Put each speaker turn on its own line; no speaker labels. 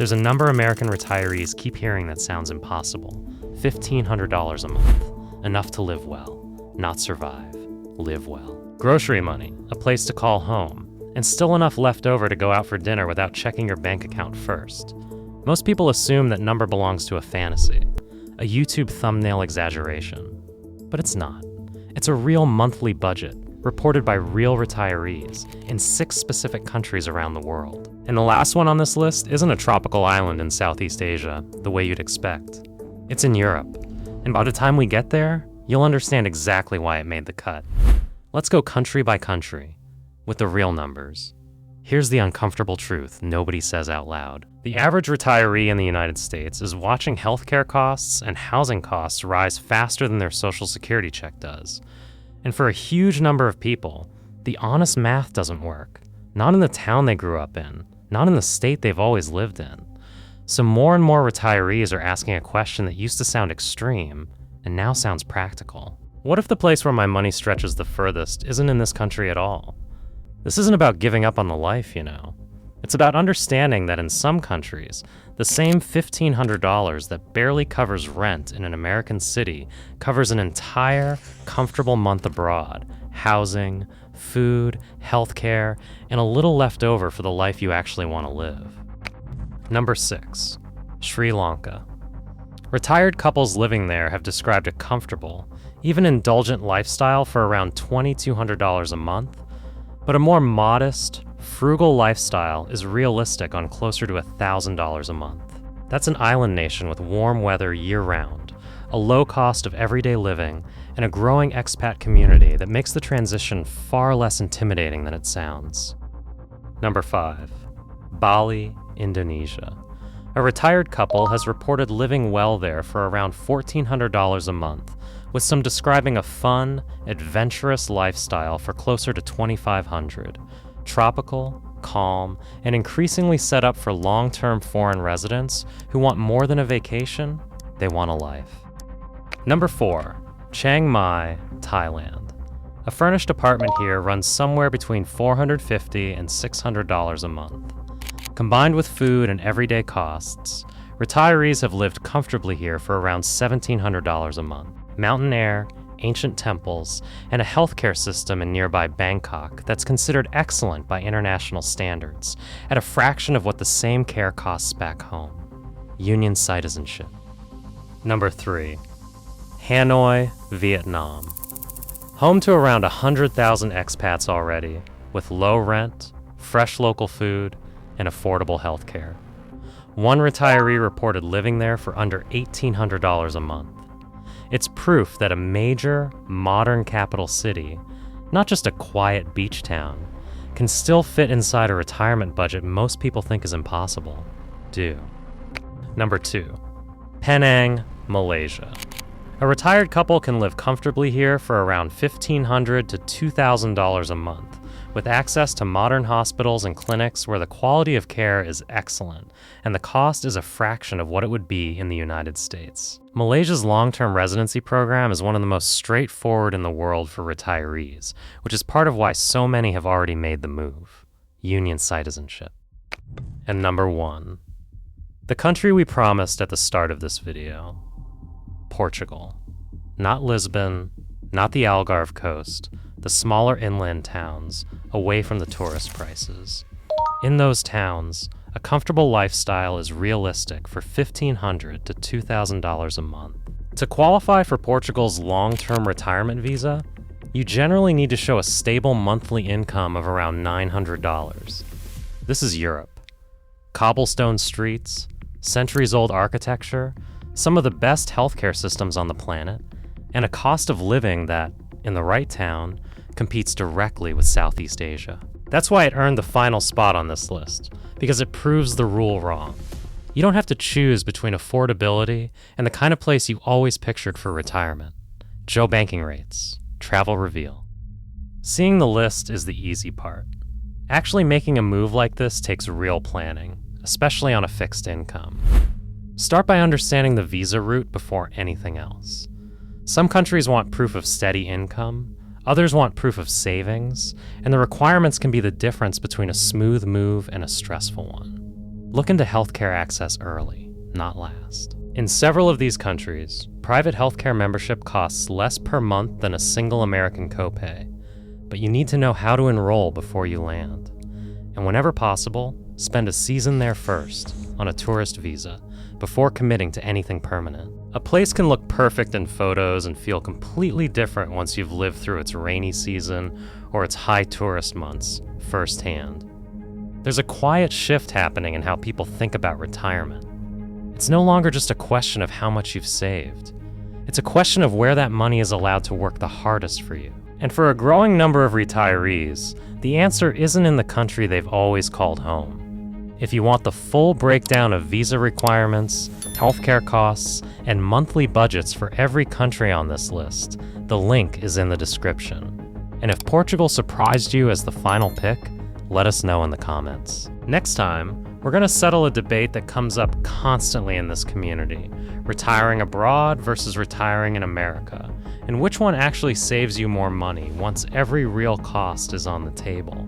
There's a number American retirees keep hearing that sounds impossible. $1,500 a month, enough to live well, not survive, live well. Grocery money, a place to call home, and still enough left over to go out for dinner without checking your bank account first. Most people assume that number belongs to a fantasy, a YouTube thumbnail exaggeration. But it's not. It's a real monthly budget, reported by real retirees in 6 specific countries around the world. And the last one on this list isn't a tropical island in Southeast Asia, the way you'd expect. It's in Europe. And by the time we get there, you'll understand exactly why it made the cut. Let's go country by country, with the real numbers. Here's the uncomfortable truth nobody says out loud. The average retiree in the United States is watching healthcare costs and housing costs rise faster than their Social Security check does. And for a huge number of people, the honest math doesn't work. Not in the town they grew up in, not in the state they've always lived in. So more and more retirees are asking a question that used to sound extreme and now sounds practical. What if the place where my money stretches the furthest isn't in this country at all? This isn't about giving up on the life, you know. It's about understanding that in some countries, the same $1,500 that barely covers rent in an American city covers an entire, comfortable month abroad, housing, food, healthcare, and a little left over for the life you actually want to live. Number 6, Sri Lanka. Retired couples living there have described a comfortable, even indulgent lifestyle for around $2,200 a month, but a more modest, frugal lifestyle is realistic on closer to $1,000 a month. That's an island nation with warm weather year-round, a low cost of everyday living, and a growing expat community that makes the transition far less intimidating than it sounds. Number 5, Bali, Indonesia. A retired couple has reported living well there for around $1,400 a month, with some describing a fun, adventurous lifestyle for closer to $2,500. Tropical, calm, and increasingly set up for long-term foreign residents who want more than a vacation, they want a life. Number 4, Chiang Mai, Thailand. A furnished apartment here runs somewhere between $450 and $600 a month. Combined with food and everyday costs, retirees have lived comfortably here for around $1,700 a month. Mountain air, ancient temples, and a healthcare system in nearby Bangkok that's considered excellent by international standards, at a fraction of what the same care costs back home. Union citizenship. Number 3, Hanoi, Vietnam. Home to around 100,000 expats already, with low rent, fresh local food, and affordable healthcare. One retiree reported living there for under $1,800 a month. It's proof that a major, modern capital city, not just a quiet beach town, can still fit inside a retirement budget most people think is impossible. Number 2, Penang, Malaysia. A retired couple can live comfortably here for around $1,500 to $2,000 a month, with access to modern hospitals and clinics where the quality of care is excellent, and the cost is a fraction of what it would be in the United States. Malaysia's long-term residency program is one of the most straightforward in the world for retirees, which is part of why so many have already made the move: union citizenship. And number 1, the country we promised at the start of this video: Portugal. Not Lisbon, not the Algarve coast, the smaller inland towns, away from the tourist prices. In those towns, a comfortable lifestyle is realistic for $1,500 to $2,000 a month. To qualify for Portugal's long-term retirement visa, you generally need to show a stable monthly income of around $900. This is Europe. Cobblestone streets, centuries-old architecture, some of the best healthcare systems on the planet, and a cost of living that, in the right town, competes directly with Southeast Asia. That's why it earned the final spot on this list, because it proves the rule wrong. You don't have to choose between affordability and the kind of place you always pictured for retirement. Joe banking rates, travel reveal. Seeing the list is the easy part. Actually making a move like this takes real planning, especially on a fixed income. Start by understanding the visa route before anything else. Some countries want proof of steady income, others want proof of savings, and the requirements can be the difference between a smooth move and a stressful one. Look into healthcare access early, not last. In several of these countries, private healthcare membership costs less per month than a single American copay, but you need to know how to enroll before you land. And whenever possible, spend a season there first, on a tourist visa, before committing to anything permanent. A place can look perfect in photos and feel completely different once you've lived through its rainy season or its high tourist months firsthand. There's a quiet shift happening in how people think about retirement. It's no longer just a question of how much you've saved. It's a question of where that money is allowed to work the hardest for you. And for a growing number of retirees, the answer isn't in the country they've always called home. If you want the full breakdown of visa requirements, healthcare costs, and monthly budgets for every country on this list, the link is in the description. And if Portugal surprised you as the final pick, let us know in the comments. Next time, we're going to settle a debate that comes up constantly in this community: retiring abroad versus retiring in America, and which one actually saves you more money once every real cost is on the table.